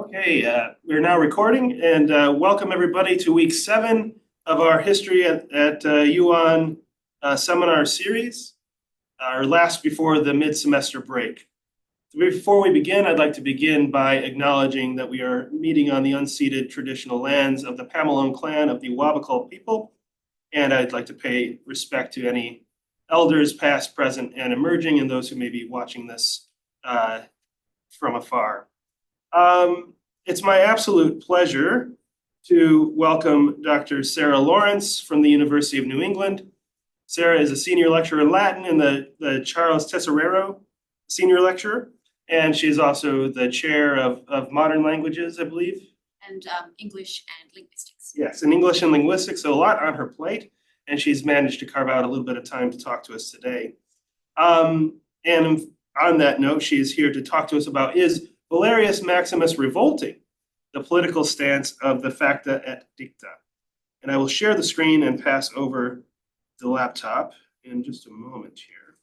Okay, we're now recording, and welcome everybody to week 7 of our History at UNE seminar series, our last before the mid-semester break. So before we begin, I'd like to begin by acknowledging that we are meeting on the unceded traditional lands of the Pamalone clan of the Wabakal people, and I'd like to pay respect to any elders past, present, and emerging, and those who may be watching this from afar. It's my absolute pleasure to welcome Dr. Sarah Lawrence from the University of New England. Sarah is a senior lecturer in Latin and the Charles Tesoriero senior lecturer, and she's also the chair of modern languages, I believe. And English and linguistics. Yes, in English and linguistics, so a lot on her plate, and she's managed to carve out a little bit of time to talk to us today. And on that note, she is here to talk to us about is Valerius Maximus revolting, the political stance of the Facta et Dicta. And I will share the screen and pass over the laptop in just a moment here.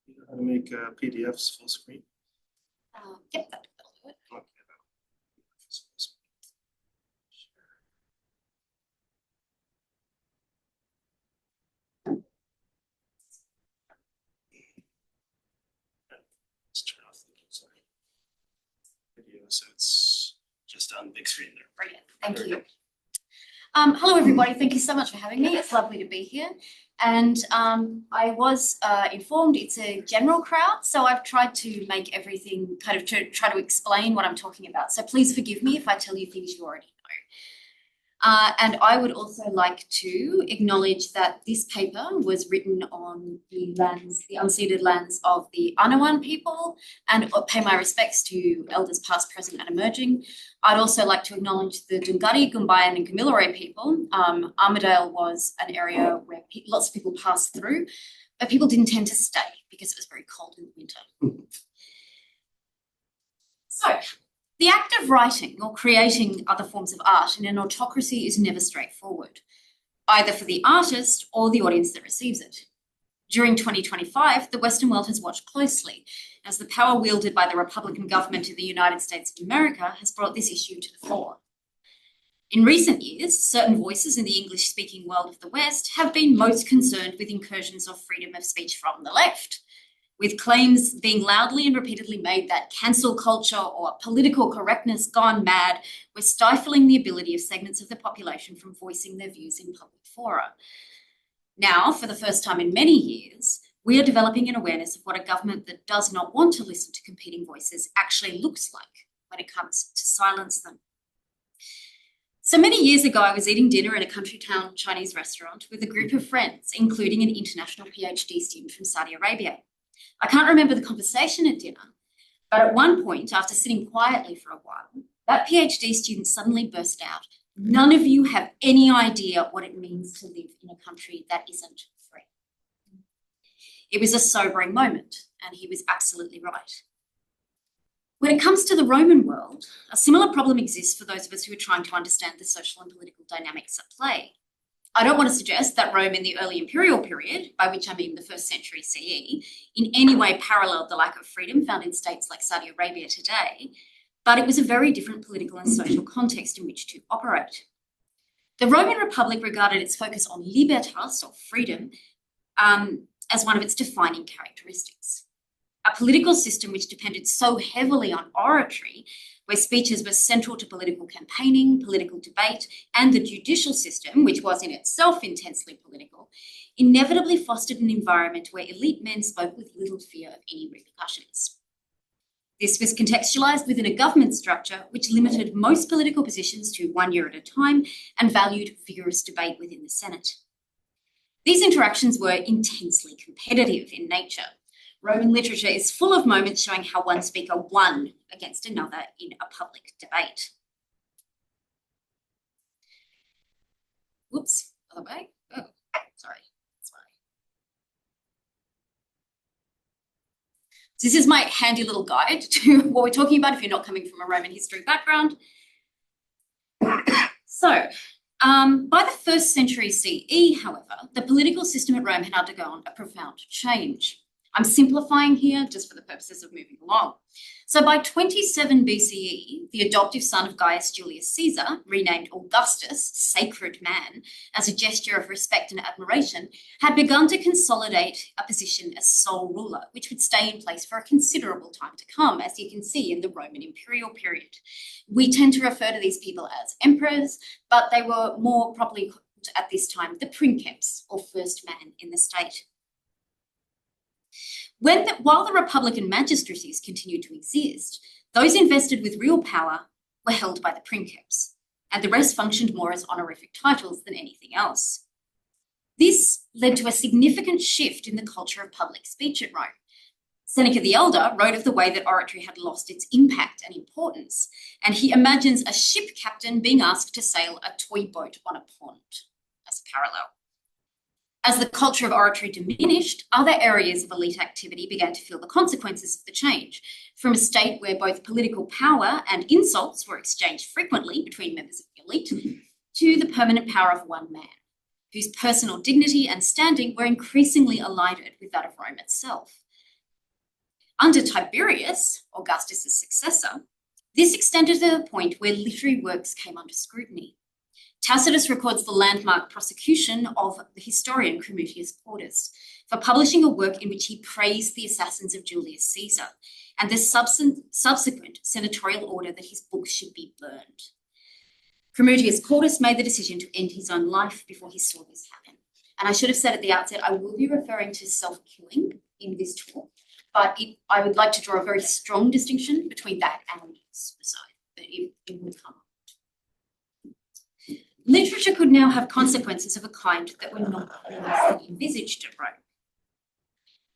You know how to make PDFs full screen? Yep, that'll do it. Okay. Let's turn off the video so it's just on the big screen there. Brilliant. Thank you. Hello, everybody. Thank you so much for having me. It's lovely to be here. And I was informed it's a general crowd, so I've tried to make everything kind of to try to explain what I'm talking about. So please forgive me if I tell you things you already know. And I would also like to acknowledge that this paper was written on the lands, the unceded lands of the Anawan people, and pay my respects to elders past, present, and emerging. I'd also like to acknowledge the Dungari, Gumbayan, and Gamilaroi people. Armidale was an area where lots of people passed through, but people didn't tend to stay because it was very cold in the winter. So, the act of writing or creating other forms of art in an autocracy is never straightforward, either for the artist or the audience that receives it. During 2025, the Western world has watched closely as the power wielded by the Republican government of the United States of America has brought this issue to the fore. In recent years, certain voices in the English-speaking world of the West have been most concerned with incursions of freedom of speech from the left, with claims being loudly and repeatedly made that cancel culture or political correctness gone mad were stifling the ability of segments of the population from voicing their views in public fora. Now, for the first time in many years, we are developing an awareness of what a government that does not want to listen to competing voices actually looks like when it comes to silence them. So many years ago, I was eating dinner in a country town Chinese restaurant with a group of friends, including an international PhD student from Saudi Arabia. I can't remember the conversation at dinner, but at one point, after sitting quietly for a while, that PhD student suddenly burst out, "None of you have any idea what it means to live in a country that isn't free." It was a sobering moment, and he was absolutely right. When it comes to the Roman world, a similar problem exists for those of us who are trying to understand the social and political dynamics at play. I don't want to suggest that Rome in the early imperial period, by which I mean the 1st century CE, in any way paralleled the lack of freedom found in states like Saudi Arabia today, but it was a very different political and social context in which to operate. The Roman Republic regarded its focus on libertas, or freedom, as one of its defining characteristics. A political system which depended so heavily on oratory, where speeches were central to political campaigning, political debate, and the judicial system, which was in itself intensely political, inevitably fostered an environment where elite men spoke with little fear of any repercussions. This was contextualised within a government structure which limited most political positions to 1 year at a time and valued vigorous debate within the Senate. These interactions were intensely competitive in nature. Roman literature is full of moments showing how one speaker won against another in a public debate. Whoops, other way. Oh, sorry. That's why. So this is my handy little guide to what we're talking about if you're not coming from a Roman history background. So By the 1st century CE, however, the political system at Rome had undergone a profound change. I'm simplifying here just for the purposes of moving along. So by 27 BCE, the adoptive son of Gaius Julius Caesar, renamed Augustus, sacred man, as a gesture of respect and admiration, had begun to consolidate a position as sole ruler, which would stay in place for a considerable time to come, as you can see in the Roman imperial period. We tend to refer to these people as emperors, but they were more properly called at this time the princeps, or first man in the state. While the Republican magistracies continued to exist, those invested with real power were held by the princeps, and the rest functioned more as honorific titles than anything else. This led to a significant shift in the culture of public speech at Rome. Seneca the Elder wrote of the way that oratory had lost its impact and importance, and he imagines a ship captain being asked to sail a toy boat on a pond as a parallel. As the culture of oratory diminished, other areas of elite activity began to feel the consequences of the change, from a state where both political power and insults were exchanged frequently between members of the elite, to the permanent power of one man, whose personal dignity and standing were increasingly allied with that of Rome itself. Under Tiberius, Augustus's successor, this extended to the point where literary works came under scrutiny. Tacitus records the landmark prosecution of the historian Cremutius Cordus for publishing a work in which he praised the assassins of Julius Caesar and the subsequent senatorial order that his books should be burned. Cremutius Cordus made the decision to end his own life before he saw this happen. And I should have said at the outset, I will be referring to self-killing in this talk, but I would like to draw a very strong distinction between that and suicide, but it will come. Literature could now have consequences of a kind that were not previously envisaged at Rome.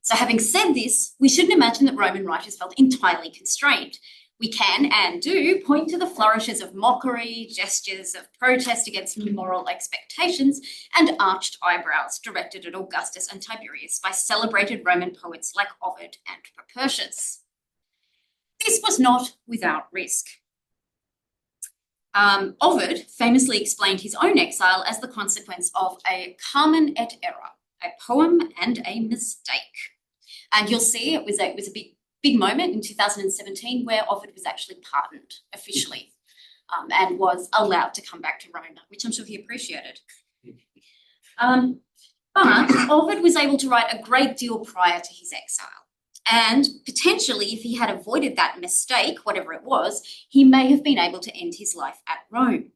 So having said this, we shouldn't imagine that Roman writers felt entirely constrained. We can and do point to the flourishes of mockery, gestures of protest against moral expectations, and arched eyebrows directed at Augustus and Tiberius by celebrated Roman poets like Ovid and Propertius. This was not without risk. Ovid famously explained his own exile as the consequence of a carmen et error, a poem and a mistake. And you'll see it was a big moment in 2017 where Ovid was actually pardoned officially and was allowed to come back to Rome, which I'm sure he appreciated. But Ovid was able to write a great deal prior to his exile. And potentially, if he had avoided that mistake, whatever it was, he may have been able to end his life at Rome.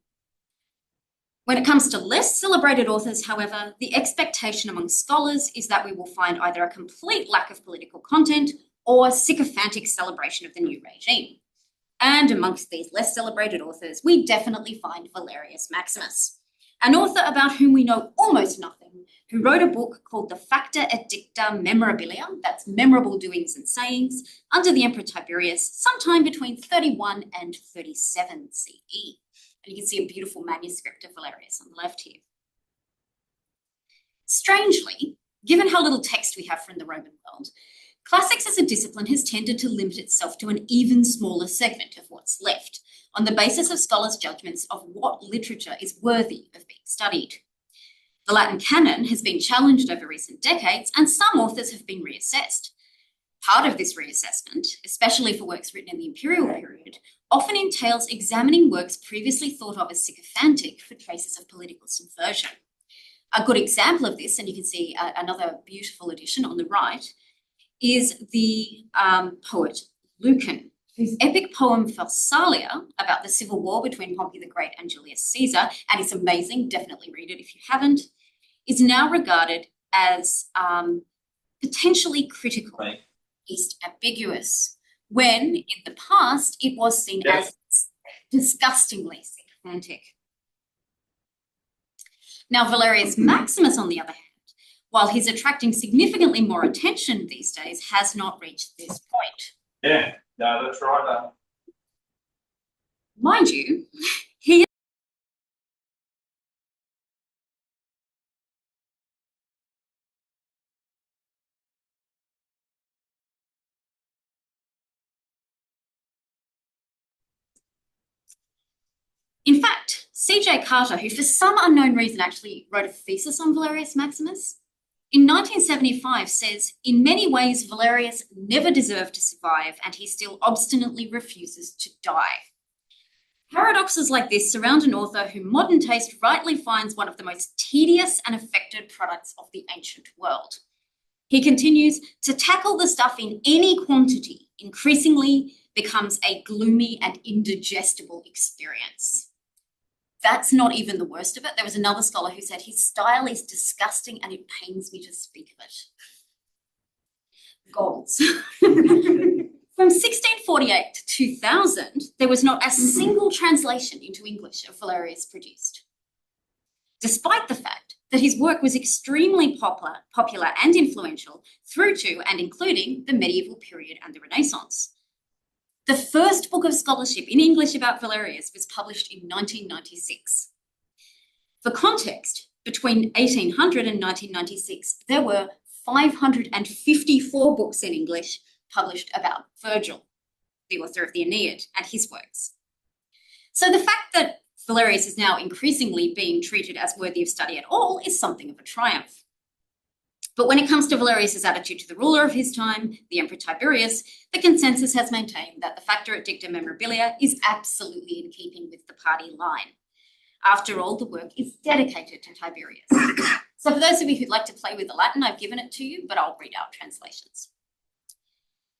When it comes to less celebrated authors, however, the expectation among scholars is that we will find either a complete lack of political content or sycophantic celebration of the new regime. And amongst these less celebrated authors, we definitely find Valerius Maximus, an author about whom we know almost nothing, who wrote a book called the Facta et Dicta Memorabilia, that's memorable doings and sayings, under the Emperor Tiberius, sometime between 31 and 37 CE. And you can see a beautiful manuscript of Valerius on the left here. Strangely, given how little text we have from the Roman world, classics as a discipline has tended to limit itself to an even smaller segment of what's left, on the basis of scholars' judgments of what literature is worthy of being studied. The Latin canon has been challenged over recent decades, and some authors have been reassessed. Part of this reassessment, especially for works written in the imperial period, often entails examining works previously thought of as sycophantic for traces of political subversion. A good example of this, and you can see another beautiful addition on the right, is the poet Lucan, whose epic poem Pharsalia, about the civil war between Pompey the Great and Julius Caesar, and it's amazing, definitely read it if you haven't, is now regarded as potentially critical, at least ambiguous, when in the past it was seen as disgustingly sycophantic. Now, Valerius Maximus, on the other hand, while he's attracting significantly more attention these days, has not reached this point. Yeah, no, that's right. Mind you, he In fact, C.J. Carter, who for some unknown reason actually wrote a thesis on Valerius Maximus, in 1975 says, "In many ways, Valerius never deserved to survive, and he still obstinately refuses to die." Paradoxes like this surround an author who modern taste rightly finds one of the most tedious and affected products of the ancient world. He continues, "To tackle the stuff in any quantity increasingly becomes a gloomy and indigestible experience." That's not even the worst of it. There was another scholar who said, "His style is disgusting and it pains me to speak of it." Goals. From 1648 to 2000, there was not a single translation into English of Valerius produced, despite the fact that his work was extremely popular and influential through to and including the medieval period and the Renaissance. The first book of scholarship in English about Valerius was published in 1996. For context, between 1800 and 1996, there were 554 books in English published about Virgil, the author of the Aeneid, and his works. So the fact that Valerius is now increasingly being treated as worthy of study at all is something of a triumph. But when it comes to Valerius's attitude to the ruler of his time, the Emperor Tiberius, the consensus has maintained that the Facta et Dicta memorabilia is absolutely in keeping with the party line. After all, the work is dedicated to Tiberius. So for those of you who'd like to play with the Latin, I've given it to you, but I'll read out translations.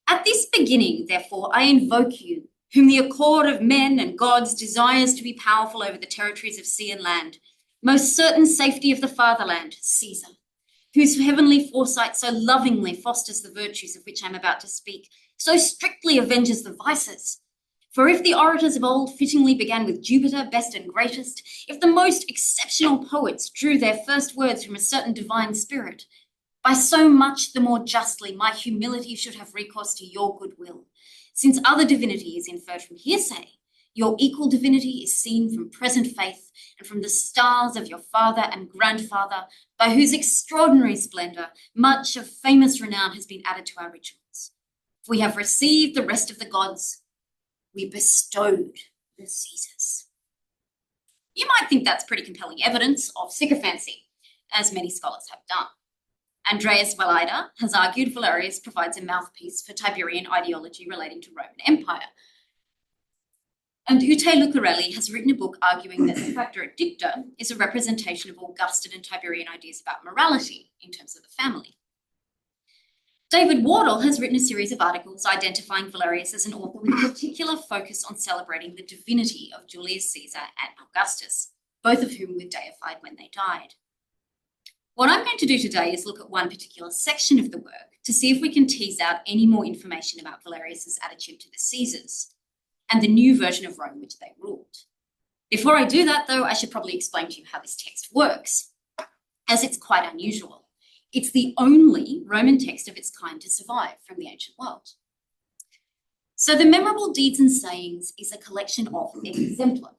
"At this beginning, therefore, I invoke you, whom the accord of men and gods desires to be powerful over the territories of sea and land, most certain safety of the fatherland, Caesar, whose heavenly foresight so lovingly fosters the virtues of which I am about to speak, so strictly avenges the vices. For if the orators of old fittingly began with Jupiter, best and greatest, if the most exceptional poets drew their first words from a certain divine spirit, by so much the more justly my humility should have recourse to your goodwill. Since other divinity is inferred from hearsay, your equal divinity is seen from present faith and from the stars of your father and grandfather, by whose extraordinary splendour much of famous renown has been added to our rituals. If we have received the rest of the gods, we bestowed the Caesars." You might think that's pretty compelling evidence of sycophancy, as many scholars have done. Andreas Wellida has argued Valerius provides a mouthpiece for Tiberian ideology relating to Roman Empire. And Ute Lucarelli has written a book arguing that the Facta et Dicta is a representation of Augustan and Tiberian ideas about morality in terms of the family. David Wardle has written a series of articles identifying Valerius as an author with a particular focus on celebrating the divinity of Julius Caesar and Augustus, both of whom were deified when they died. What I'm going to do today is look at one particular section of the work to see if we can tease out any more information about Valerius's attitude to the Caesars and the new version of Rome which they ruled. Before I do that, though, I should probably explain to you how this text works, as it's quite unusual. It's the only Roman text of its kind to survive from the ancient world. So the Memorable Deeds and Sayings is a collection of exemplar.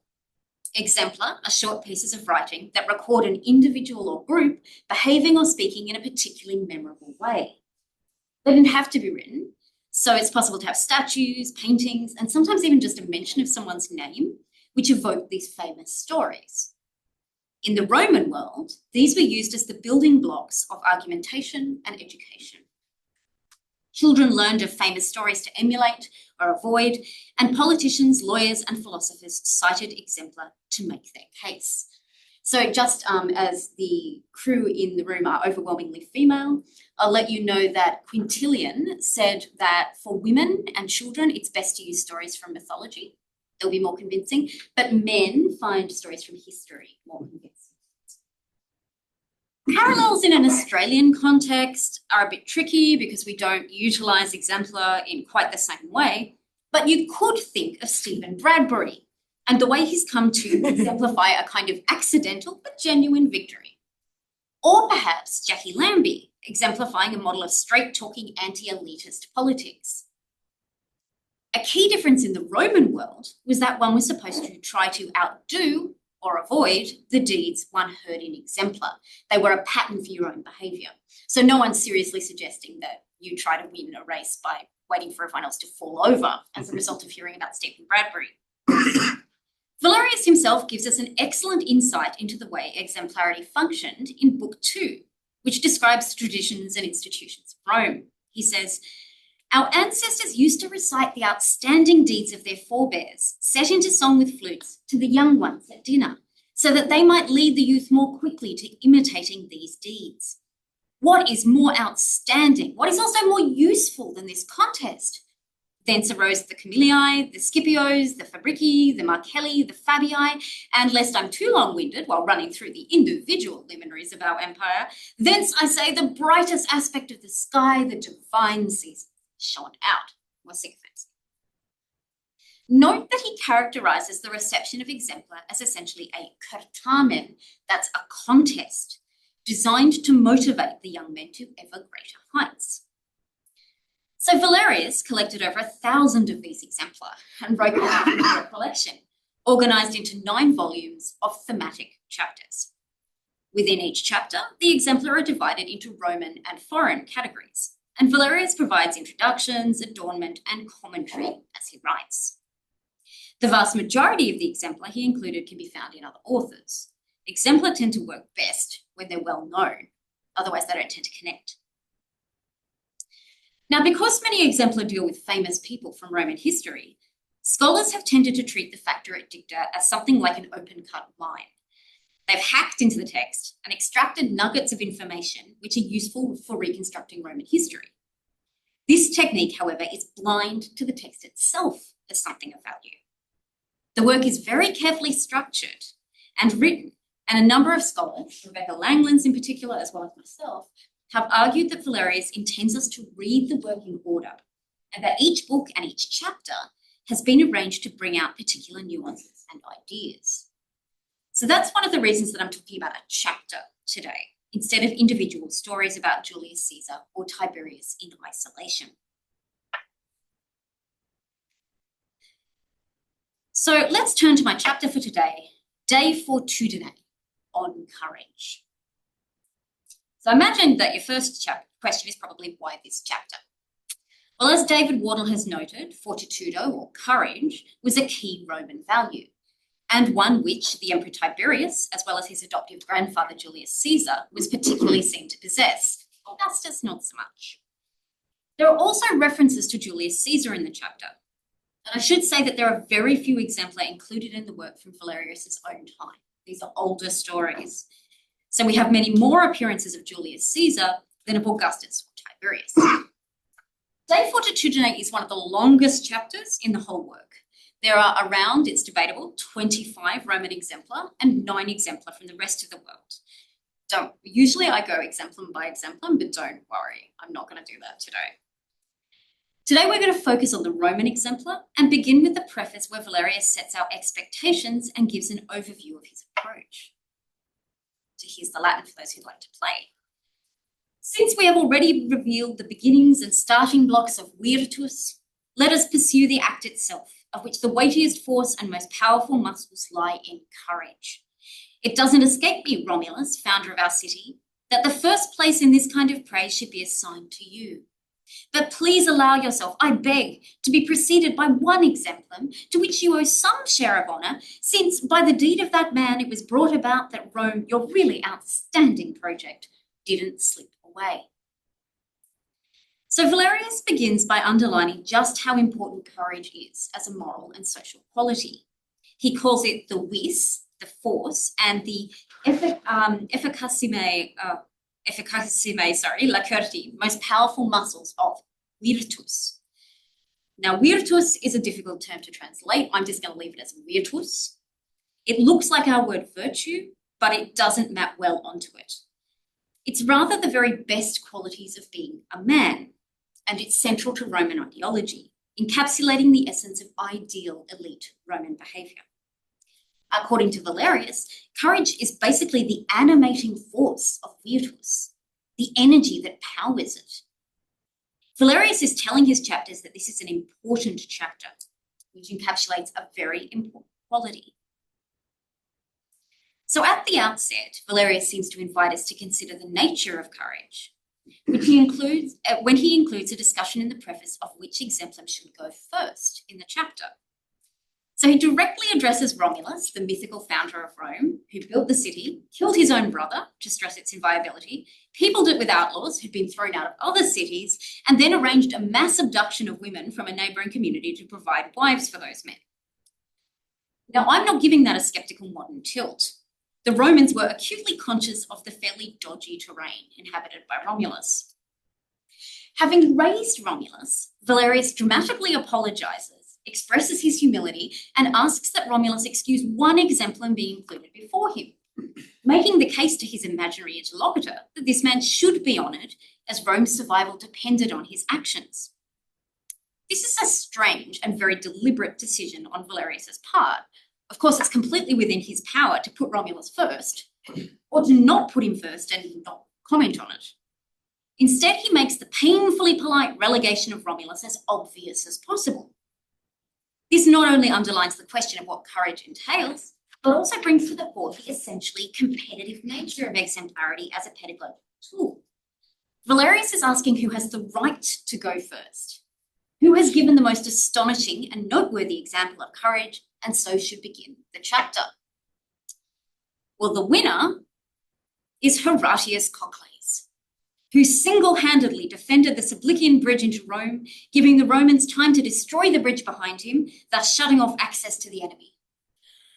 Exemplar are short pieces of writing that record an individual or group behaving or speaking in a particularly memorable way. They didn't have to be written, so it's possible to have statues, paintings, and sometimes even just a mention of someone's name, which evoke these famous stories. In the Roman world, these were used as the building blocks of argumentation and education. Children learned of famous stories to emulate or avoid, and politicians, lawyers, and philosophers cited exemplar to make their case. So just as the crew in the room are overwhelmingly female, I'll let you know that Quintilian said that for women and children, it's best to use stories from mythology. They'll be more convincing, but men find stories from history more convincing. Parallels in an Australian context are a bit tricky because we don't utilise exemplar in quite the same way, but you could think of Stephen Bradbury and the way he's come to exemplify a kind of accidental but genuine victory. Or perhaps Jackie Lambie, exemplifying a model of straight-talking anti-elitist politics. A key difference in the Roman world was that one was supposed to try to outdo or avoid the deeds one heard in exemplar. They were a pattern for your own behaviour. So no one's seriously suggesting that you try to win a race by waiting for everyone else to fall over as a result of hearing about Stephen Bradbury. Valerius himself gives us an excellent insight into the way exemplarity functioned in Book 2, which describes the traditions and institutions of Rome. He says, "Our ancestors used to recite the outstanding deeds of their forebears, set into song with flutes, to the young ones at dinner, so that they might lead the youth more quickly to imitating these deeds. What is more outstanding? What is also more useful than this contest? Thence arose the Camillii, the Scipios, the Fabrici, the Marcelli, the Fabii, and lest I'm too long-winded while running through the individual luminaries of our empire, thence I say the brightest aspect of the sky, the divine season, shone out." More sycophants. Note that he characterises the reception of exemplar as essentially a certamen, that's a contest, designed to motivate the young men to ever greater heights. So Valerius collected over 1,000 of these exemplar and wrote them into a collection, organised into 9 volumes of thematic chapters. Within each chapter, the exemplar are divided into Roman and foreign categories, and Valerius provides introductions, adornment, and commentary as he writes. The vast majority of the exemplar he included can be found in other authors. Exemplar tend to work best when they're well known, otherwise they don't tend to connect. Now, because many exemplar deal with famous people from Roman history, scholars have tended to treat the Facta et Dicta as something like an open-cut mine. They've hacked into the text and extracted nuggets of information which are useful for reconstructing Roman history. This technique, however, is blind to the text itself as something of value. The work is very carefully structured and written, and a number of scholars, Rebecca Langlands in particular, as well as myself, have argued that Valerius intends us to read the work in order, and that each book and each chapter has been arranged to bring out particular nuances and ideas. So that's one of the reasons that I'm talking about a chapter today, instead of individual stories about Julius Caesar or Tiberius in isolation. So let's turn to my chapter for today, De Fortitude, on courage. So I imagine that your first question is probably why this chapter? Well, as David Wardle has noted, fortitudo, or courage, was a key Roman value, and one which the Emperor Tiberius, as well as his adoptive grandfather Julius Caesar, was particularly seen to possess. Augustus, not so much. There are also references to Julius Caesar in the chapter, and I should say that there are very few exemplar included in the work from Valerius's own time. These are older stories. So we have many more appearances of Julius Caesar than of Augustus or Tiberius. De Fortitude is one of the longest chapters in the whole work. There are around, it's debatable, 25 Roman exemplar and 9 exemplar from the rest of the world. Usually I go exemplum by exemplum, but don't worry, I'm not going to do that today. Today we're going to focus on the Roman exemplar and begin with the preface where Valerius sets our expectations and gives an overview of his approach. So here's the Latin for those who'd like to play. Since we have already revealed the beginnings and starting blocks of virtus, let us pursue the act itself, of which the weightiest force and most powerful muscles lie in courage. It doesn't escape me, Romulus, founder of our city, that the first place in this kind of praise should be assigned to you. But please allow yourself, I beg, to be preceded by one exemplum to which you owe some share of honour, since by the deed of that man it was brought about that Rome, your really outstanding project, didn't slip away. So Valerius begins by underlining just how important courage is as a moral and social quality. He calls it the vis, the force, and the efficacime, lacerti, most powerful muscles of virtus. Now, virtus is a difficult term to translate. I'm just going to leave it as virtus. It looks like our word virtue, but it doesn't map well onto it. It's rather the very best qualities of being a man, and it's central to Roman ideology, encapsulating the essence of ideal elite Roman behaviour. According to Valerius, courage is basically the animating force of virtus, the energy that powers it. Valerius is telling his chapters that this is an important chapter, which encapsulates a very important quality. So at the outset, Valerius seems to invite us to consider the nature of courage, which he includes when he includes a discussion in the preface of which exemplum should go first in the chapter. So he directly addresses Romulus, the mythical founder of Rome, who built the city, killed his own brother to stress its inviolability, peopled it with outlaws who'd been thrown out of other cities, and then arranged a mass abduction of women from a neighbouring community to provide wives for those men. Now, I'm not giving that a sceptical modern tilt. The Romans were acutely conscious of the fairly dodgy terrain inhabited by Romulus. Having raised Romulus, Valerius dramatically apologises, expresses his humility, and asks that Romulus excuse one exemplar being included before him, making the case to his imaginary interlocutor that this man should be honoured as Rome's survival depended on his actions. This is a strange and very deliberate decision on Valerius's part. Of course, it's completely within his power to put Romulus first, or to not put him first and not comment on it. Instead, he makes the painfully polite relegation of Romulus as obvious as possible. This not only underlines the question of what courage entails, but also brings to the fore the essentially competitive nature of exemplarity as a pedagogical tool. Valerius is asking who has the right to go first, who has given the most astonishing and noteworthy example of courage, and so should begin the chapter. Well, the winner is Horatius Cocles, who single-handedly defended the Sublician bridge into Rome, giving the Romans time to destroy the bridge behind him, thus shutting off access to the enemy.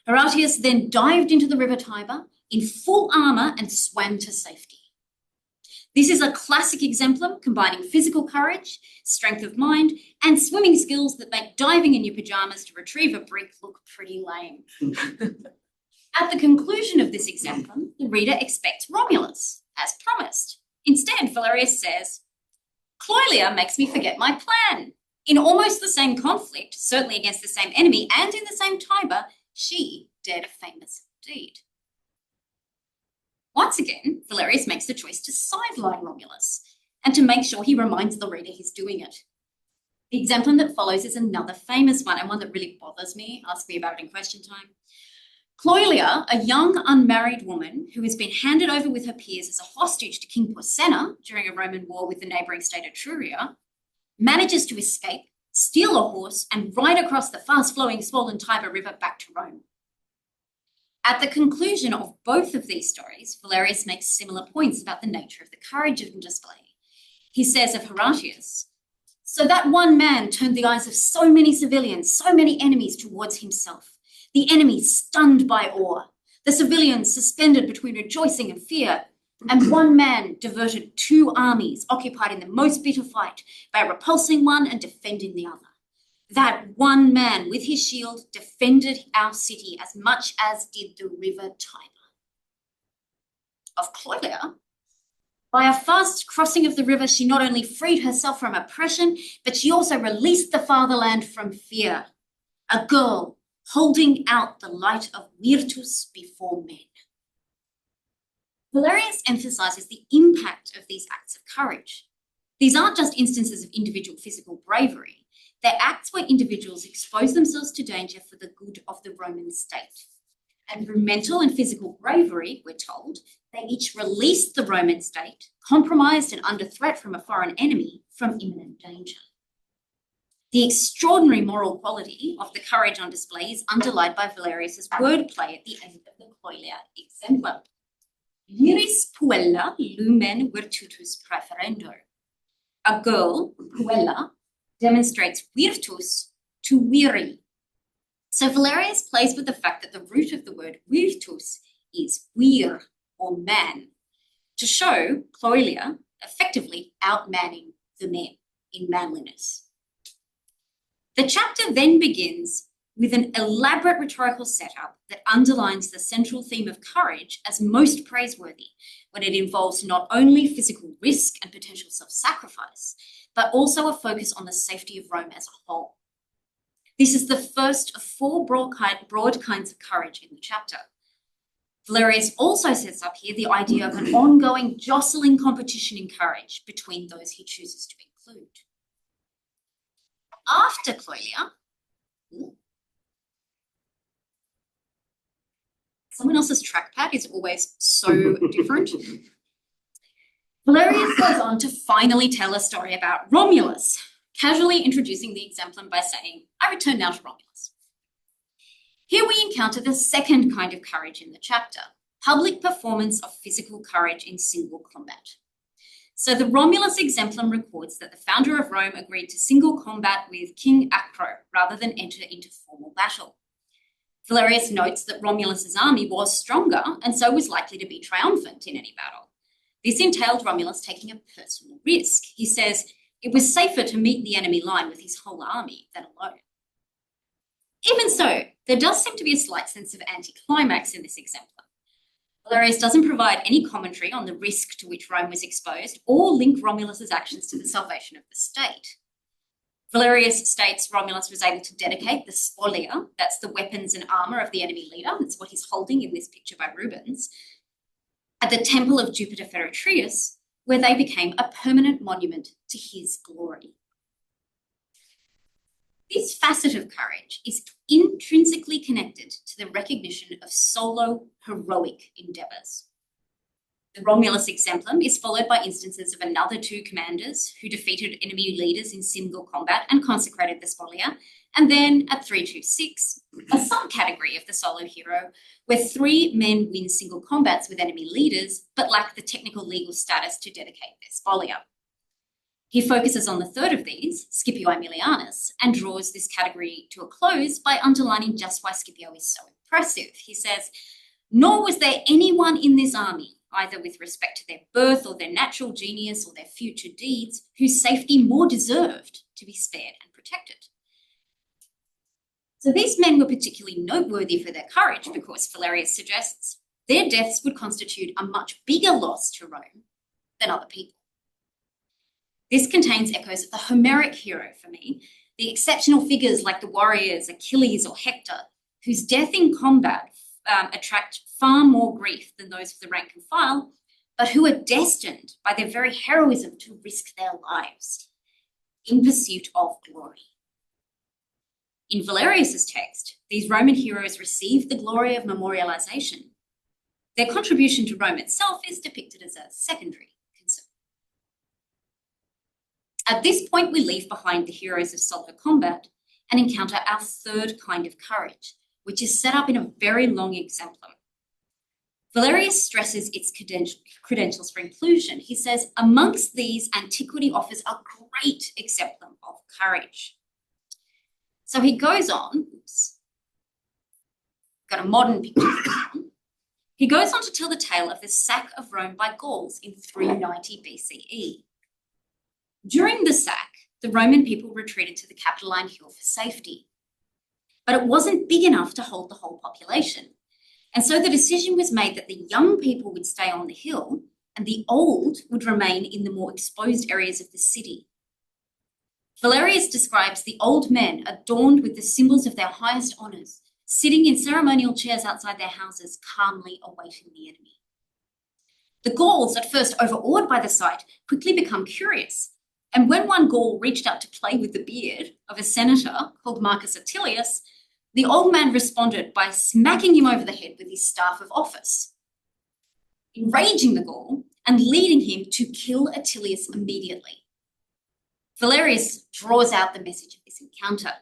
Horatius then dived into the river Tiber in full armour and swam to safety. This is a classic exemplar combining physical courage, strength of mind, and swimming skills that make diving in your pyjamas to retrieve a brick look pretty lame. At the conclusion of this exemplar, the reader expects Romulus, as promised. Instead, Valerius says, Cloelia makes me forget my plan. In almost the same conflict, certainly against the same enemy, and in the same Tiber, she dared a famous deed. Once again, Valerius makes the choice to sideline Romulus and to make sure he reminds the reader he's doing it. The exemplar that follows is another famous one, and one that really bothers me. Ask me about it in question time. Cloelia, a young unmarried woman who has been handed over with her peers as a hostage to King Porsenna during a Roman war with the neighbouring state of Etruria, manages to escape, steal a horse, and ride across the fast-flowing swollen Tiber River back to Rome. At the conclusion of both of these stories, Valerius makes similar points about the nature of the courage of the display. He says of Horatius, so that one man turned the eyes of so many civilians, so many enemies towards himself. The enemy stunned by awe, the civilians suspended between rejoicing and fear, and one man diverted two armies occupied in the most bitter fight by repulsing one and defending the other. That one man with his shield defended our city as much as did the river Tiber. Of Cloelia, by a fast crossing of the river, she not only freed herself from oppression, but she also released the fatherland from fear. A girl holding out the light of virtus before men. Valerius emphasises the impact of these acts of courage. These aren't just instances of individual physical bravery. They're acts where individuals expose themselves to danger for the good of the Roman state. And through mental and physical bravery, we're told, they each released the Roman state, compromised and under threat from a foreign enemy, from imminent danger. The extraordinary moral quality of the courage on display is underlined by Valerius's wordplay at the end of the Cloelia exemplar. Viris puella lumen virtutus praeferendo. A girl, puella, demonstrates virtus to viri. So Valerius plays with the fact that the root of the word virtus is vir, or man, to show Cloelia effectively outmanning the men in manliness. The chapter then begins with an elaborate rhetorical setup that underlines the central theme of courage as most praiseworthy when it involves not only physical risk and potential self-sacrifice, but also a focus on the safety of Rome as a whole. This is the first of four broad kinds of courage in the chapter. Valerius also sets up here the idea of an ongoing jostling competition in courage between those he chooses to include. After Cloelia, someone else's trackpad is always so different. Valerius goes on to finally tell a story about Romulus, casually introducing the exemplar by saying, I return now to Romulus. Here we encounter the second kind of courage in the chapter, public performance of physical courage in single combat. So the Romulus exemplum records that the founder of Rome agreed to single combat with King Acro rather than enter into formal battle. Valerius notes that Romulus's army was stronger and so was likely to be triumphant in any battle. This entailed Romulus taking a personal risk. He says it was safer to meet the enemy line with his whole army than alone. Even so, there does seem to be a slight sense of anticlimax in this exemplum. Valerius doesn't provide any commentary on the risk to which Rome was exposed or link Romulus's actions to the salvation of the state. Valerius states Romulus was able to dedicate the spolia, that's the weapons and armour of the enemy leader, that's what he's holding in this picture by Rubens, at the temple of Jupiter Feretrius, where they became a permanent monument to his glory. This facet of courage is intrinsically connected to the recognition of solo heroic endeavours. The Romulus exemplum is followed by instances of another two commanders who defeated enemy leaders in single combat and consecrated the spolia, and then at 326, a subcategory of the solo hero, where three men win single combats with enemy leaders but lack the technical legal status to dedicate their spolia. He focuses on the third of these, Scipio Aemilianus, and draws this category to a close by underlining just why Scipio is so impressive. He says, "Nor was there anyone in this army, either with respect to their birth or their natural genius or their future deeds, whose safety more deserved to be spared and protected." So these men were particularly noteworthy for their courage because, Valerius suggests, their deaths would constitute a much bigger loss to Rome than other people. This contains echoes of the Homeric hero for me, the exceptional figures like the warriors Achilles or Hector, whose death in combat attract far more grief than those of the rank and file, but who are destined by their very heroism to risk their lives in pursuit of glory. In Valerius's text, these Roman heroes receive the glory of memorialization. Their contribution to Rome itself is depicted as a secondary concern. At this point, we leave behind the heroes of solo combat and encounter our third kind of courage, which is set up in a very long exemplum. Valerius stresses its credentials for inclusion. He says, amongst these, antiquity offers a great exemplum of courage. So he goes on, got a modern picture. He goes on to tell the tale of the sack of Rome by Gauls in 390 BCE. During the sack, the Roman people retreated to the Capitoline Hill for safety. But it wasn't big enough to hold the whole population. And so the decision was made that the young people would stay on the hill and the old would remain in the more exposed areas of the city. Valerius describes the old men adorned with the symbols of their highest honours, sitting in ceremonial chairs outside their houses, calmly awaiting the enemy. The Gauls, at first overawed by the sight, quickly become curious. And when one Gaul reached out to play with the beard of a senator called Marcus Attilius, the old man responded by smacking him over the head with his staff of office, enraging the Gaul and leading him to kill Attilius immediately. Valerius draws out the message of this encounter.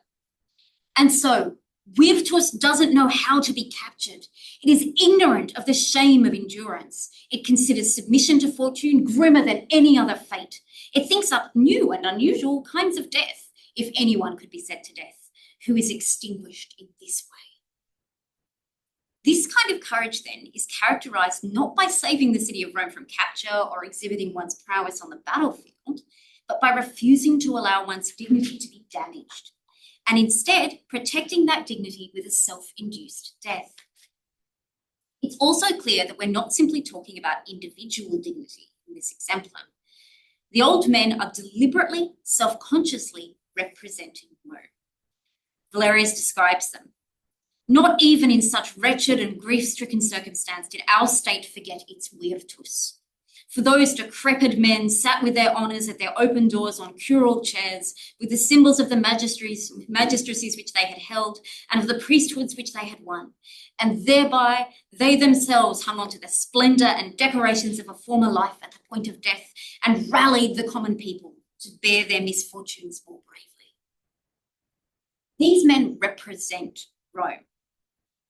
And so, Virtus doesn't know how to be captured. It is ignorant of the shame of endurance. It considers submission to fortune grimmer than any other fate. It thinks up new and unusual kinds of death, if anyone could be said to death, who is extinguished in this way. This kind of courage, then, is characterized not by saving the city of Rome from capture or exhibiting one's prowess on the battlefield, but by refusing to allow one's dignity to be damaged, and instead protecting that dignity with a self-induced death. It's also clear that we're not simply talking about individual dignity in this exemplum. The old men are deliberately, self-consciously representing Rome. Valerius describes them. Not even in such wretched and grief-stricken circumstance did our state forget its virtus. For those decrepit men sat with their honours at their open doors on curule chairs, with the symbols of the magistracies which they had held, and of the priesthoods which they had won, and thereby they themselves hung on to the splendour and decorations of a former life at the point of death, and rallied the common people to bear their misfortunes more bravely. These men represent Rome.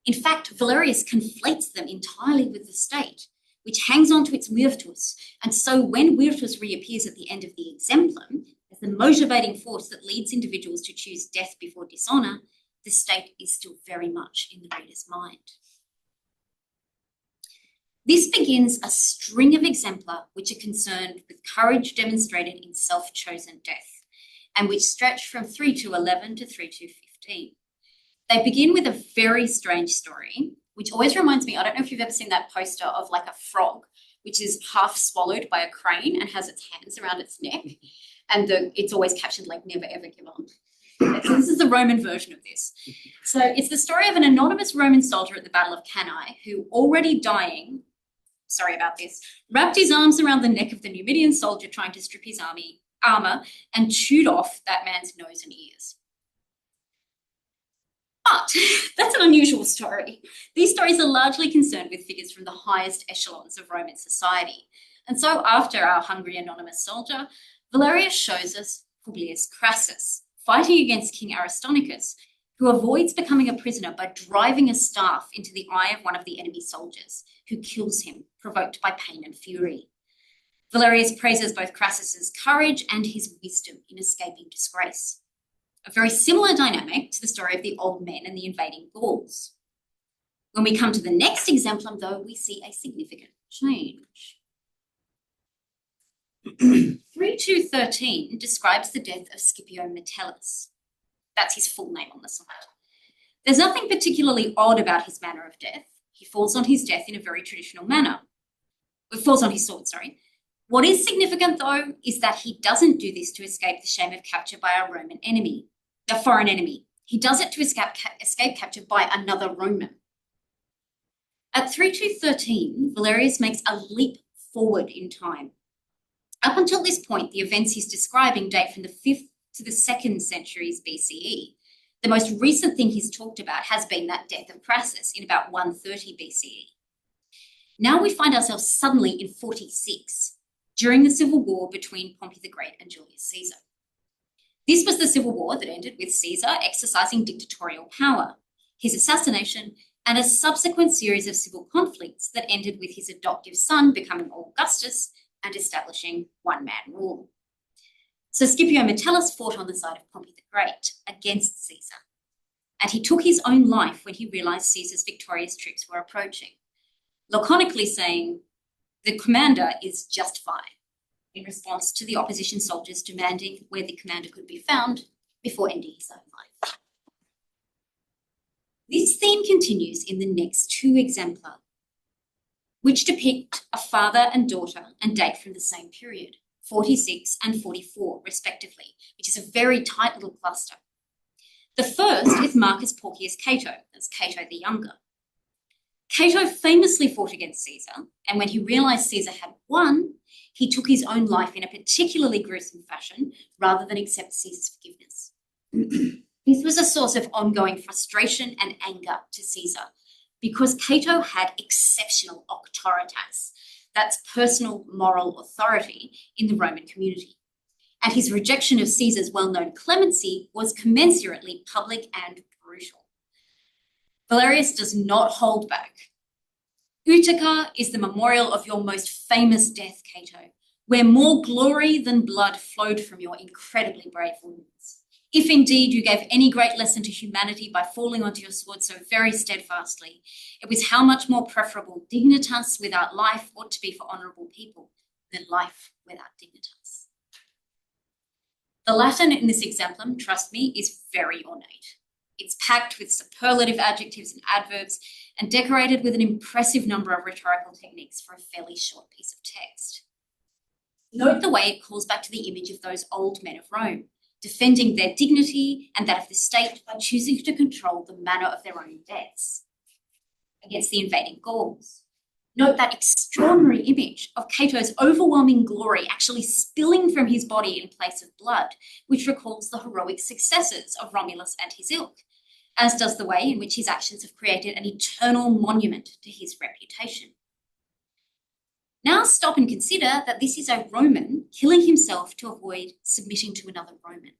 In fact, Valerius conflates them entirely with the state, which hangs on to its virtus, and so when virtus reappears at the end of the exemplum, as the motivating force that leads individuals to choose death before dishonour, the state is still very much in the reader's mind. This begins a string of exempla which are concerned with courage demonstrated in self-chosen death, and which stretch from 3211 to 3215. They begin with a very strange story, which always reminds me, I don't know if you've ever seen that poster of like a frog, which is half swallowed by a crane and has its hands around its neck, and it's always captioned like never ever give on. So this is the Roman version of this. So it's the story of an anonymous Roman soldier at the Battle of Cannae who, already dying, sorry about this, wrapped his arms around the neck of the Numidian soldier trying to strip his armour and chewed off that man's nose and ears. But that's an unusual story. These stories are largely concerned with figures from the highest echelons of Roman society. And so after our hungry anonymous soldier, Valerius shows us Publius Crassus, fighting against King Aristonicus, who avoids becoming a prisoner by driving a staff into the eye of one of the enemy soldiers, who kills him, provoked by pain and fury. Valerius praises both Crassus's courage and his wisdom in escaping disgrace. A very similar dynamic to the story of the old men and the invading Gauls. When we come to the next exemplum, though, we see a significant change. 3213 describes the death of Scipio Metellus. That's his full name on the side. There's nothing particularly odd about his manner of death. He falls on his death in a very traditional manner. It falls on his sword, sorry. What is significant, though, is that he doesn't do this to escape the shame of capture by a Roman enemy, a foreign enemy. He does it to escape capture by another Roman. At 3213, Valerius makes a leap forward in time. Up until this point, the events he's describing date from the 5th to the 2nd centuries BCE. The most recent thing he's talked about has been that death of Crassus in about 130 BCE. Now we find ourselves suddenly in 46, during the civil war between Pompey the Great and Julius Caesar. This was the civil war that ended with Caesar exercising dictatorial power, his assassination, and a subsequent series of civil conflicts that ended with his adoptive son becoming Augustus and establishing one-man rule. So Scipio Metellus fought on the side of Pompey the Great against Caesar, and he took his own life when he realised Caesar's victorious troops were approaching, laconically saying, "The commander is just fine," in response to the opposition soldiers demanding where the commander could be found before ending his own life. This theme continues in the next two exempla, which depict a father and daughter and date from the same period, 46 and 44 respectively, which is a very tight little cluster. The first is Marcus Porcius Cato, that's Cato the Younger. Cato famously fought against Caesar, and when he realised Caesar had won, he took his own life in a particularly gruesome fashion rather than accept Caesar's forgiveness. This was a source of ongoing frustration and anger to Caesar, because Cato had exceptional auctoritas, that's personal moral authority in the Roman community. And his rejection of Caesar's well-known clemency was commensurately public and brutal. Valerius does not hold back. Utica is the memorial of your most famous death, Cato, where more glory than blood flowed from your incredibly brave wounds. If indeed you gave any great lesson to humanity by falling onto your sword so very steadfastly, it was how much more preferable dignitas without life ought to be for honourable people than life without dignitas. The Latin in this exemplum, trust me, is very ornate. It's packed with superlative adjectives and adverbs and decorated with an impressive number of rhetorical techniques for a fairly short piece of text. Note the way it calls back to the image of those old men of Rome, defending their dignity and that of the state by choosing to control the manner of their own deaths against the invading Gauls. Note that extraordinary image of Cato's overwhelming glory actually spilling from his body in place of blood, which recalls the heroic successes of Romulus and his ilk, as does the way in which his actions have created an eternal monument to his reputation. Now stop and consider that this is a Roman killing himself to avoid submitting to another Roman.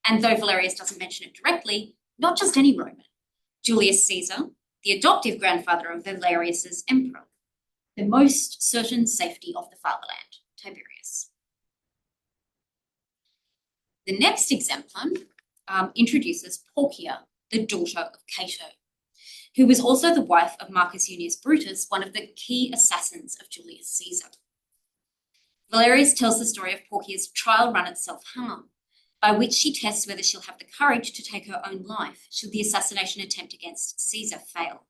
And though Valerius doesn't mention it directly, not just any Roman. Julius Caesar, the adoptive grandfather of Valerius's emperor, the most certain safety of the fatherland, Tiberius. The next exemplar introduces Porcia, the daughter of Cato, who was also the wife of Marcus Junius Brutus, one of the key assassins of Julius Caesar. Valerius tells the story of Porcia's trial run at self-harm, by which she tests whether she'll have the courage to take her own life should the assassination attempt against Caesar fail.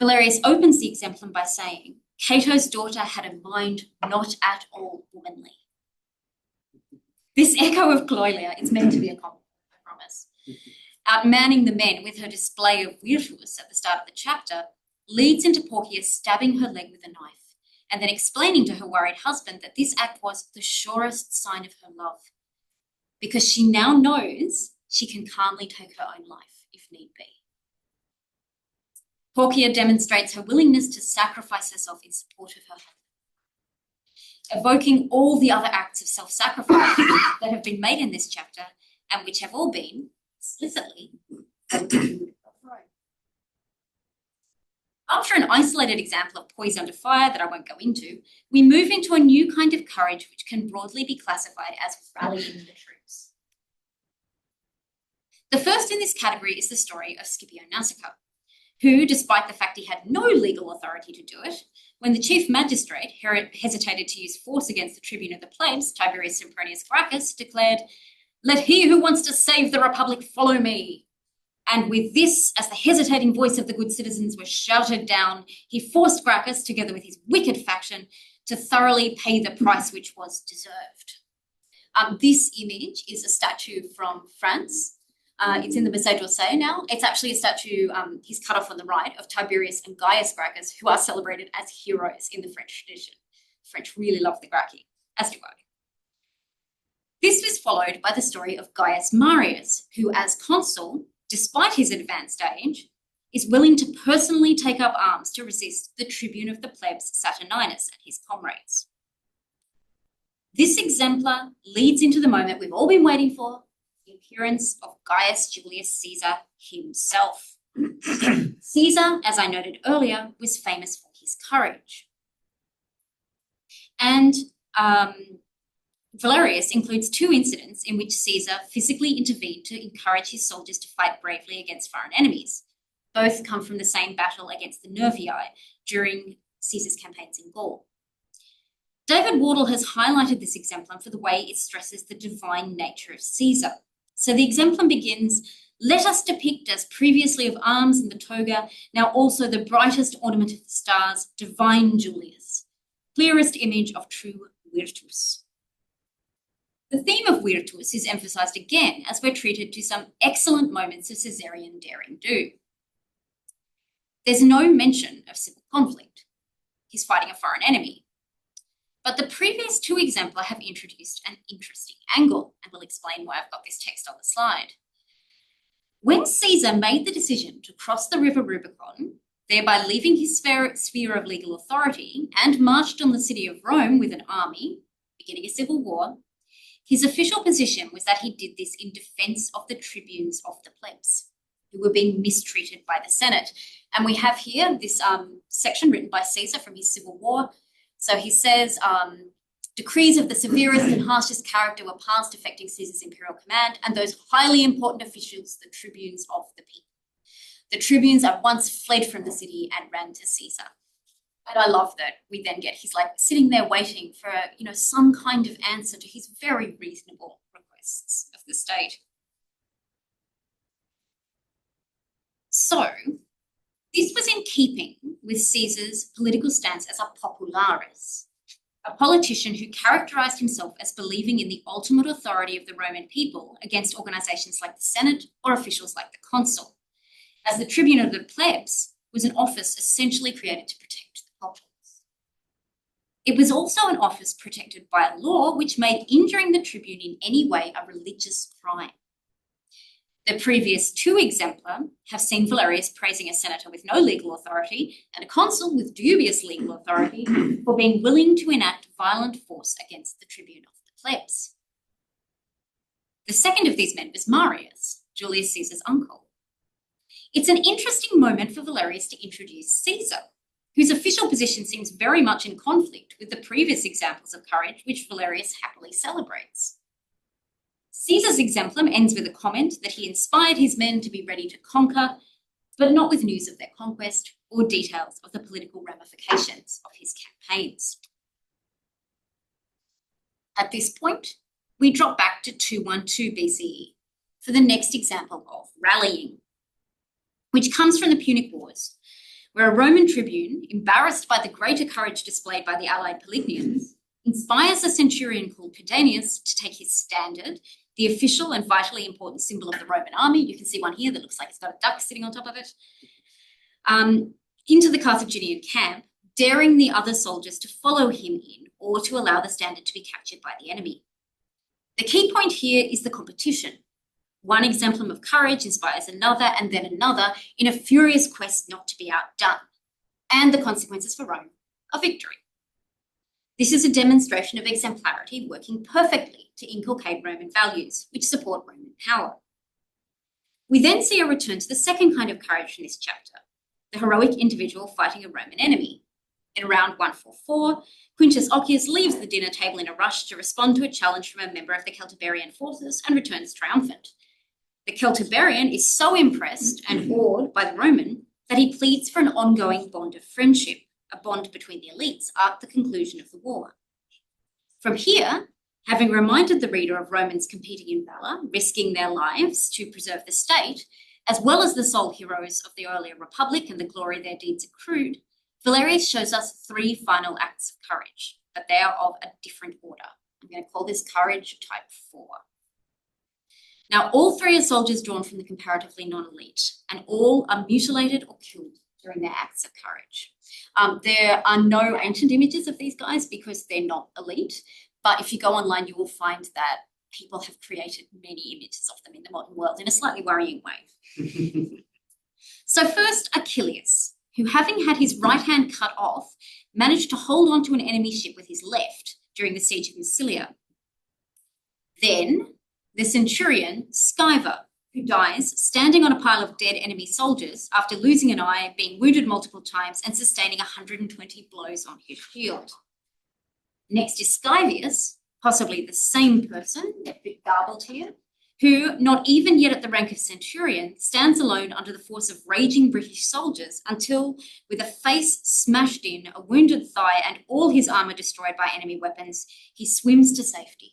Valerius opens the exemplar by saying, Cato's daughter had a mind not at all womanly. This echo of Cloelia is meant to be a compliment, I promise. Outmanning the men with her display of virtus at the start of the chapter leads into Porcia stabbing her leg with a knife and then explaining to her worried husband that this act was the surest sign of her love, because she now knows she can calmly take her own life if need be. Porcia demonstrates her willingness to sacrifice herself in support of her husband, evoking all the other acts of self-sacrifice that have been made in this chapter and which have all been explicitly After an isolated example of poise under fire that I won't go into, we move into a new kind of courage which can broadly be classified as rallying the troops. The first in this category is the story of Scipio Nasica, who, despite the fact he had no legal authority to do it, when the chief magistrate hesitated to use force against the tribune of the plebs, Tiberius Sempronius Gracchus, declared, "Let he who wants to save the republic follow me." And with this, as the hesitating voice of the good citizens was shouted down, he forced Gracchus, together with his wicked faction, to thoroughly pay the price which was deserved. This image is a statue from France. It's in the Musée d'Orsay now. It's actually a statue, he's cut off on the right, of Tiberius and Gaius Gracchus, who are celebrated as heroes in the French tradition. The French really love the Gracchi, as do I. This was followed by the story of Gaius Marius, who as consul, despite his advanced age, is willing to personally take up arms to resist the tribune of the plebs, Saturninus, and his comrades. This exemplar leads into the moment we've all been waiting for, the appearance of Gaius Julius Caesar himself. Caesar, as I noted earlier, was famous for his courage. And Valerius includes two incidents in which Caesar physically intervened to encourage his soldiers to fight bravely against foreign enemies. Both come from the same battle against the Nervii during Caesar's campaigns in Gaul. David Wardle has highlighted this exemplar for the way it stresses the divine nature of Caesar. So the exemplar begins, "Let us depict as previously of arms and the toga, now also the brightest ornament of the stars, divine Julius, clearest image of true virtus." The theme of virtus is emphasised again as we're treated to some excellent moments of Caesarian daring do. There's no mention of civil conflict. He's fighting a foreign enemy. But the previous two exempla have introduced an interesting angle, and we'll explain why I've got this text on the slide. When Caesar made the decision to cross the river Rubicon, thereby leaving his sphere of legal authority, and marched on the city of Rome with an army, beginning a civil war, his official position was that he did this in defence of the tribunes of the plebs, who were being mistreated by the Senate. And we have here this section written by Caesar from his civil war. So he says, decrees of the severest and harshest character were passed affecting Caesar's imperial command and those highly important officials, the tribunes of the people. The tribunes at once fled from the city and ran to Caesar. And I love that we then get, he's like sitting there waiting for, some kind of answer to his very reasonable requests of the state. So this was in keeping with Caesar's political stance as a popularis, a politician who characterised himself as believing in the ultimate authority of the Roman people against organisations like the Senate or officials like the consul, as the tribune of the plebs was an office essentially created to protect the populace. It was also an office protected by a law which made injuring the tribune in any way a religious crime. The previous two exempla have seen Valerius praising a senator with no legal authority and a consul with dubious legal authority for being willing to enact violent force against the tribune of the plebs. The second of these men was Marius, Julius Caesar's uncle. It's an interesting moment for Valerius to introduce Caesar, whose official position seems very much in conflict with the previous examples of courage which Valerius happily celebrates. Caesar's exemplum ends with a comment that he inspired his men to be ready to conquer, but not with news of their conquest or details of the political ramifications of his campaigns. At this point, we drop back to 212 BCE for the next example of rallying, which comes from the Punic Wars, where a Roman tribune, embarrassed by the greater courage displayed by the allied Palladians, inspires a centurion called Pedanius to take his standard, the official and vitally important symbol of the Roman army. You can see one here that looks like it's got a duck sitting on top of it, into the Carthaginian camp, daring the other soldiers to follow him in or to allow the standard to be captured by the enemy. The key point here is the competition. One exemplum of courage inspires another and then another in a furious quest not to be outdone, and the consequences for Rome are victory. This is a demonstration of exemplarity working perfectly to inculcate Roman values, which support Roman power. We then see a return to the second kind of courage in this chapter, the heroic individual fighting a Roman enemy. In around 144, Quintus Ochius leaves the dinner table in a rush to respond to a challenge from a member of the Celtiberian forces and returns triumphant. The Celtiberian is so impressed and awed by the Roman that he pleads for an ongoing bond of friendship, a bond between the elites at the conclusion of the war. From here, having reminded the reader of Romans competing in valour, risking their lives to preserve the state, as well as the sole heroes of the earlier republic and the glory their deeds accrued, Valerius shows us three final acts of courage, but they are of a different order. I'm going to call this courage type 4. Now, all three are soldiers drawn from the comparatively non-elite, and all are mutilated or killed during their acts of courage. There are no ancient images of these guys because they're not elite, but if you go online, you will find that people have created many images of them in the modern world in a slightly worrying way. So first, Achilles, who, having had his right hand cut off, managed to hold on to an enemy ship with his left during the siege of Massilia. Then, the centurion, Scyva, who dies standing on a pile of dead enemy soldiers after losing an eye, being wounded multiple times, and sustaining 120 blows on his shield. Next is Scyvius, possibly the same person, a bit garbled here, who, not even yet at the rank of centurion, stands alone under the force of raging British soldiers until, with a face smashed in, a wounded thigh, and all his armour destroyed by enemy weapons, he swims to safety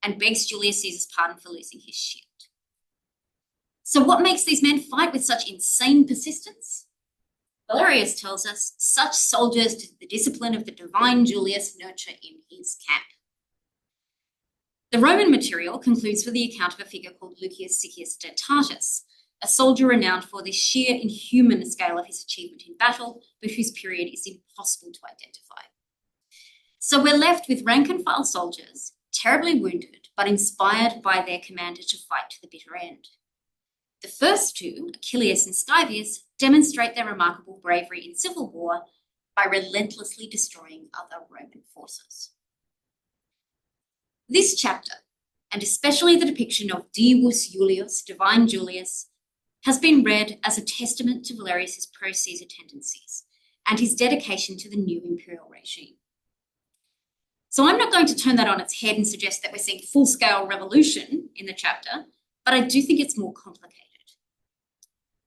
and begs Julius Caesar's pardon for losing his shield. So what makes these men fight with such insane persistence? Valerius tells us such soldiers did the discipline of the divine Julius nurture in his camp. The Roman material concludes with the account of a figure called Lucius Siccius Dentatus, a soldier renowned for the sheer inhuman scale of his achievement in battle, but whose period is impossible to identify. So we're left with rank and file soldiers, terribly wounded, but inspired by their commander to fight to the bitter end. The first two, Achilles and Scyvius, demonstrate their remarkable bravery in civil war by relentlessly destroying other Roman forces. This chapter, and especially the depiction of Divus Julius, divine Julius, has been read as a testament to Valerius's pro-Caesar tendencies and his dedication to the new imperial regime. So I'm not going to turn that on its head and suggest that we're seeing full-scale revolution in the chapter, but I do think it's more complicated.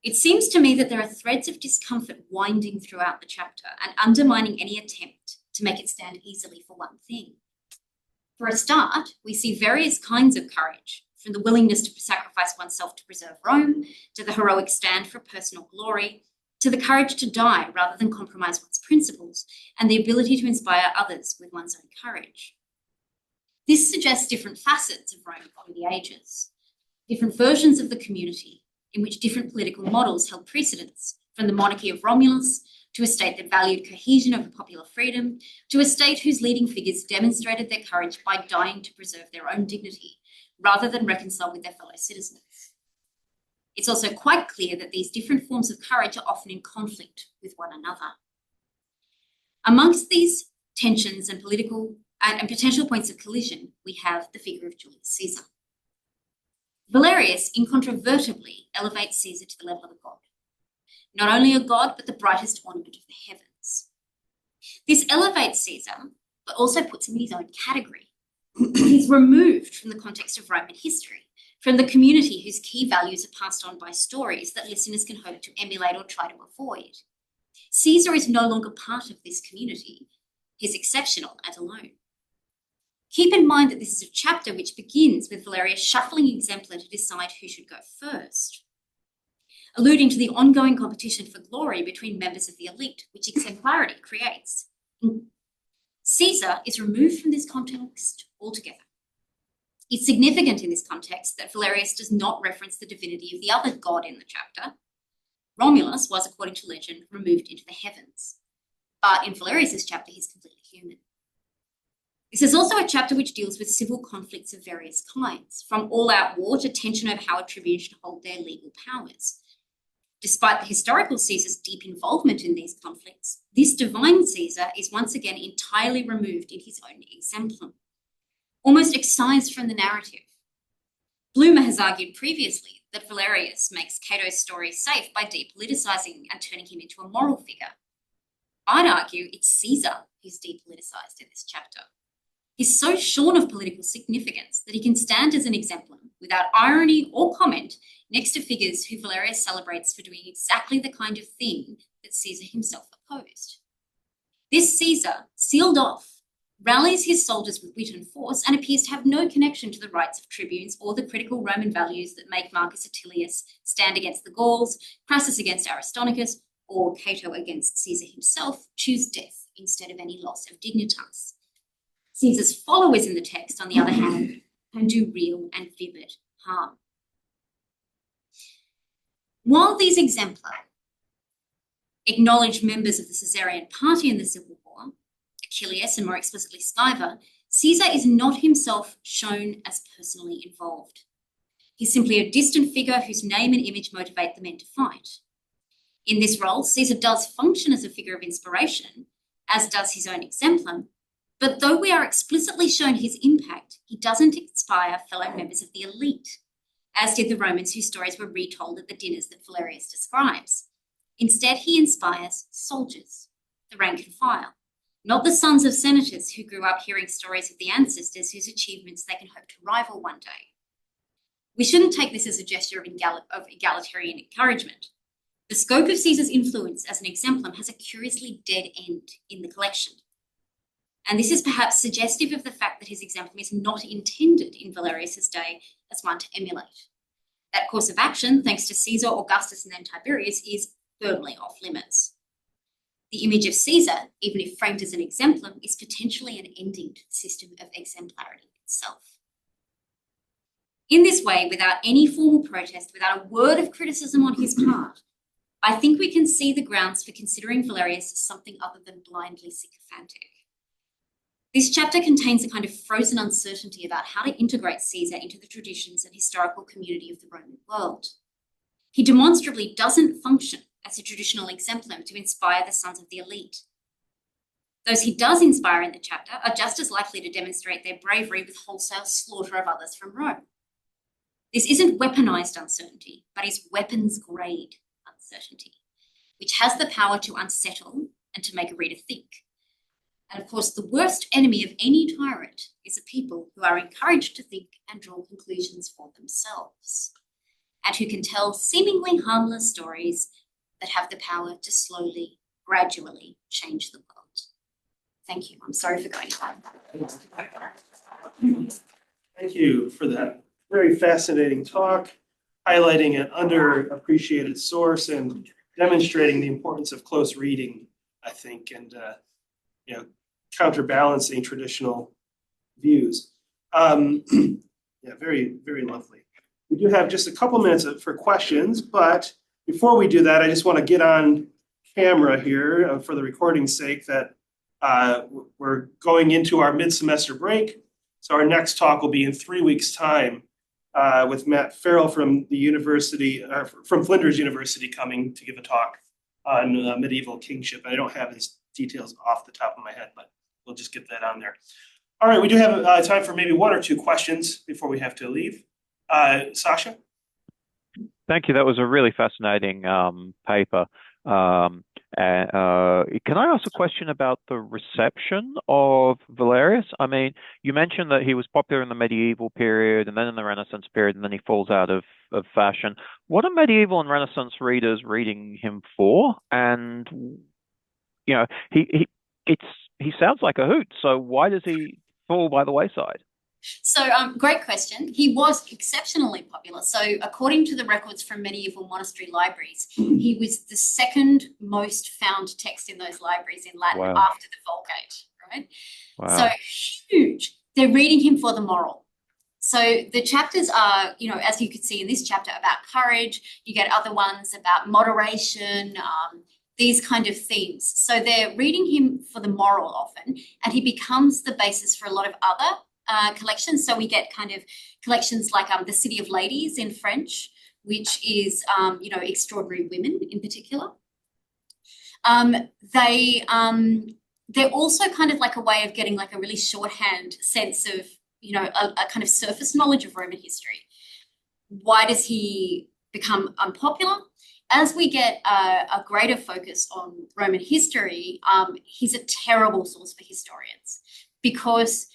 It seems to me that there are threads of discomfort winding throughout the chapter and undermining any attempt to make it stand easily for one thing. For a start, we see various kinds of courage, from the willingness to sacrifice oneself to preserve Rome, to the heroic stand for personal glory, to the courage to die rather than compromise one's principles, and the ability to inspire others with one's own courage. This suggests different facets of Rome over the ages, different versions of the community in which different political models held precedence, from the monarchy of Romulus to a state that valued cohesion over popular freedom, to a state whose leading figures demonstrated their courage by dying to preserve their own dignity, rather than reconcile with their fellow citizens. It's also quite clear that these different forms of courage are often in conflict with one another. Amongst these tensions and political and potential points of collision, we have the figure of Julius Caesar. Valerius incontrovertibly elevates Caesar to the level of a god, not only a god, but the brightest ornament of the heavens. This elevates Caesar, but also puts him in his own category. He's removed from the context of Roman history, from the community whose key values are passed on by stories that listeners can hope to emulate or try to avoid. Caesar is no longer part of this community. He's exceptional and alone. Keep in mind that this is a chapter which begins with Valerius shuffling exemplar to decide who should go first, alluding to the ongoing competition for glory between members of the elite, which exemplarity creates. Caesar is removed from this context altogether. It's significant in this context that Valerius does not reference the divinity of the other god in the chapter. Romulus was, according to legend, removed into the heavens. But in Valerius's chapter, he's completely human. This is also a chapter which deals with civil conflicts of various kinds, from all-out war to tension over how a tribune should hold their legal powers. Despite the historical Caesar's deep involvement in these conflicts, this divine Caesar is once again entirely removed in his own exemplum, almost excised from the narrative. Bloomer has argued previously that Valerius makes Cato's story safe by depoliticizing and turning him into a moral figure. I'd argue it's Caesar who's depoliticized in this chapter. He's so shorn of political significance that he can stand as an exemplum without irony or comment next to figures who Valerius celebrates for doing exactly the kind of thing that Caesar himself opposed. This Caesar, sealed off, rallies his soldiers with wit and force and appears to have no connection to the rights of tribunes or the critical Roman values that make Marcus Attilius stand against the Gauls, Crassus against Aristonicus, or Cato against Caesar himself choose death instead of any loss of dignitas. Caesar's followers in the text, on the other hand, can do real and vivid harm. While these exemplar acknowledge members of the Caesarian party in the Civil War, Achilles and more explicitly Scyther, Caesar is not himself shown as personally involved. He's simply a distant figure whose name and image motivate the men to fight. In this role, Caesar does function as a figure of inspiration, as does his own exemplum, but though we are explicitly shown his impact, he doesn't inspire fellow members of the elite, as did the Romans whose stories were retold at the dinners that Valerius describes. Instead, he inspires soldiers, the rank and file, not the sons of senators who grew up hearing stories of the ancestors whose achievements they can hope to rival one day. We shouldn't take this as a gesture of egalitarian encouragement. The scope of Caesar's influence as an exemplum has a curiously dead end in the collection. And this is perhaps suggestive of the fact that his exemplum is not intended in Valerius's day as one to emulate. That course of action, thanks to Caesar, Augustus, and then Tiberius, is firmly off limits. The image of Caesar, even if framed as an exemplum, is potentially an ending to the system of exemplarity itself. In this way, without any formal protest, without a word of criticism on his part, I think we can see the grounds for considering Valerius as something other than blindly sycophantic. This chapter contains a kind of frozen uncertainty about how to integrate Caesar into the traditions and historical community of the Roman world. He demonstrably doesn't function as a traditional exemplum to inspire the sons of the elite. Those he does inspire in the chapter are just as likely to demonstrate their bravery with wholesale slaughter of others from Rome. This isn't weaponized uncertainty, but is weapons-grade uncertainty, which has the power to unsettle and to make a reader think. And of course, the worst enemy of any tyrant is a people who are encouraged to think and draw conclusions for themselves, and who can tell seemingly harmless stories that have the power to slowly, gradually change the world. Thank you. I'm sorry for going on. Thank you for that very fascinating talk, highlighting an underappreciated source and demonstrating the importance of close reading, I think, and counterbalancing traditional views. Very, very lovely. We do have just a couple minutes for questions, but before we do that, I just want to get on camera here for the recording's sake that we're going into our mid-semester break. So our next talk will be in 3 weeks' time with Matt Farrell from the university, from Flinders University, coming to give a talk on medieval kingship. I don't have his details off the top of my head, but we'll just get that on there. All right, we do have time for maybe one or two questions before we have to leave. Sasha? Thank you. That was a really fascinating paper. Can I ask a question about the reception of Valerius? I mean, you mentioned that he was popular in the medieval period and then in the Renaissance period, and then he falls out of fashion. What are medieval and Renaissance readers reading him for? And he sounds like a hoot. So why does he fall by the wayside? So, great question. He was exceptionally popular. So, according to the records from medieval monastery libraries, he was the second most found text in those libraries in Latin after the Vulgate, right? Wow. So, huge. They're reading him for the moral. So, the chapters are, as you could see in this chapter, about courage. You get other ones about moderation, these kind of themes. So, they're reading him for the moral often, and he becomes the basis for a lot of other collections. So we get kind of collections like the City of Ladies in French, which is extraordinary women in particular. They're also kind of like a way of getting like a really shorthand sense of a kind of surface knowledge of Roman history. Why does he become unpopular? As we get a greater focus on Roman history, he's a terrible source for historians because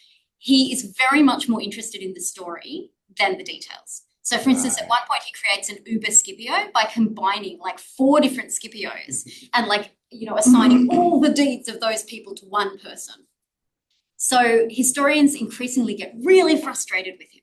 he is very much more interested in the story than the details. So, for instance, at one point he creates an Uber Scipio by combining like 4 different Scipios and assigning all the deeds of those people to one person. So historians increasingly get really frustrated with him.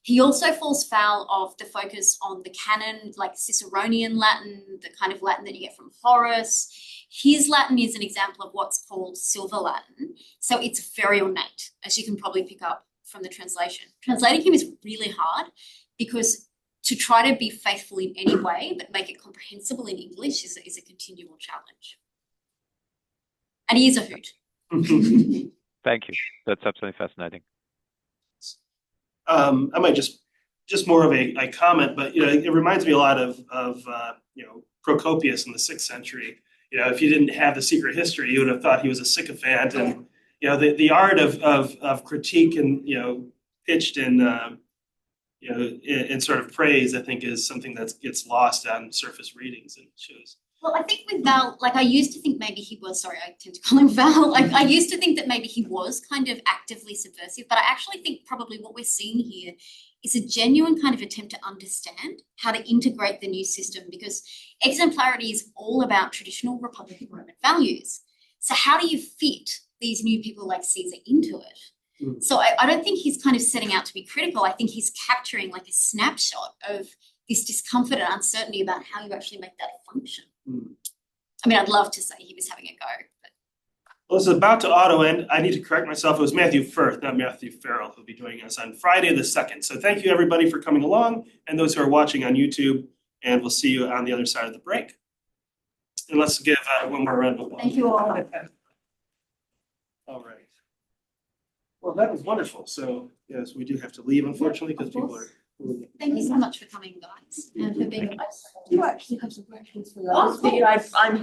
He also falls foul of the focus on the canon, like Ciceronian Latin, the kind of Latin that you get from Horace. His Latin is an example of what's called Silver Latin. So it's very ornate, as you can probably pick up from the translation. Translating him is really hard because to try to be faithful in any way but make it comprehensible in English is a continual challenge. And he is a hoot. Thank you. That's absolutely fascinating. I might just more of a comment, but it reminds me a lot of Procopius in the 6th century. If you didn't have the secret history, you would have thought he was a sycophant. And the art of critique and pitched in sort of praise, I think, is something that gets lost on surface readings and shows. Well, I think with Val, I used to think maybe he was, sorry, I tend to call him Val. I used to think that maybe he was kind of actively subversive, but I actually think probably what we're seeing here is a genuine kind of attempt to understand how to integrate the new system, because exemplarity is all about traditional Republican Roman values. So how do you fit these new people like Caesar into it? So I don't think he's kind of setting out to be critical. I think he's capturing like a snapshot of this discomfort and uncertainty about how you actually make that function. I mean, I'd love to say he was having a go. But... Well, it's about to auto end. I need to correct myself. It was Matthew Firth, not Matthew Farrell, who'll be joining us on Friday the 2nd. So thank you, everybody, for coming along and those who are watching on YouTube. And we'll see you on the other side of the break. And let's give one more round of applause. Thank you all. All right. Well, that was wonderful. So, yes, we do have to leave, unfortunately, because people are... Thank you so much for coming, guys, and for being with us. You actually have some questions for us. I'm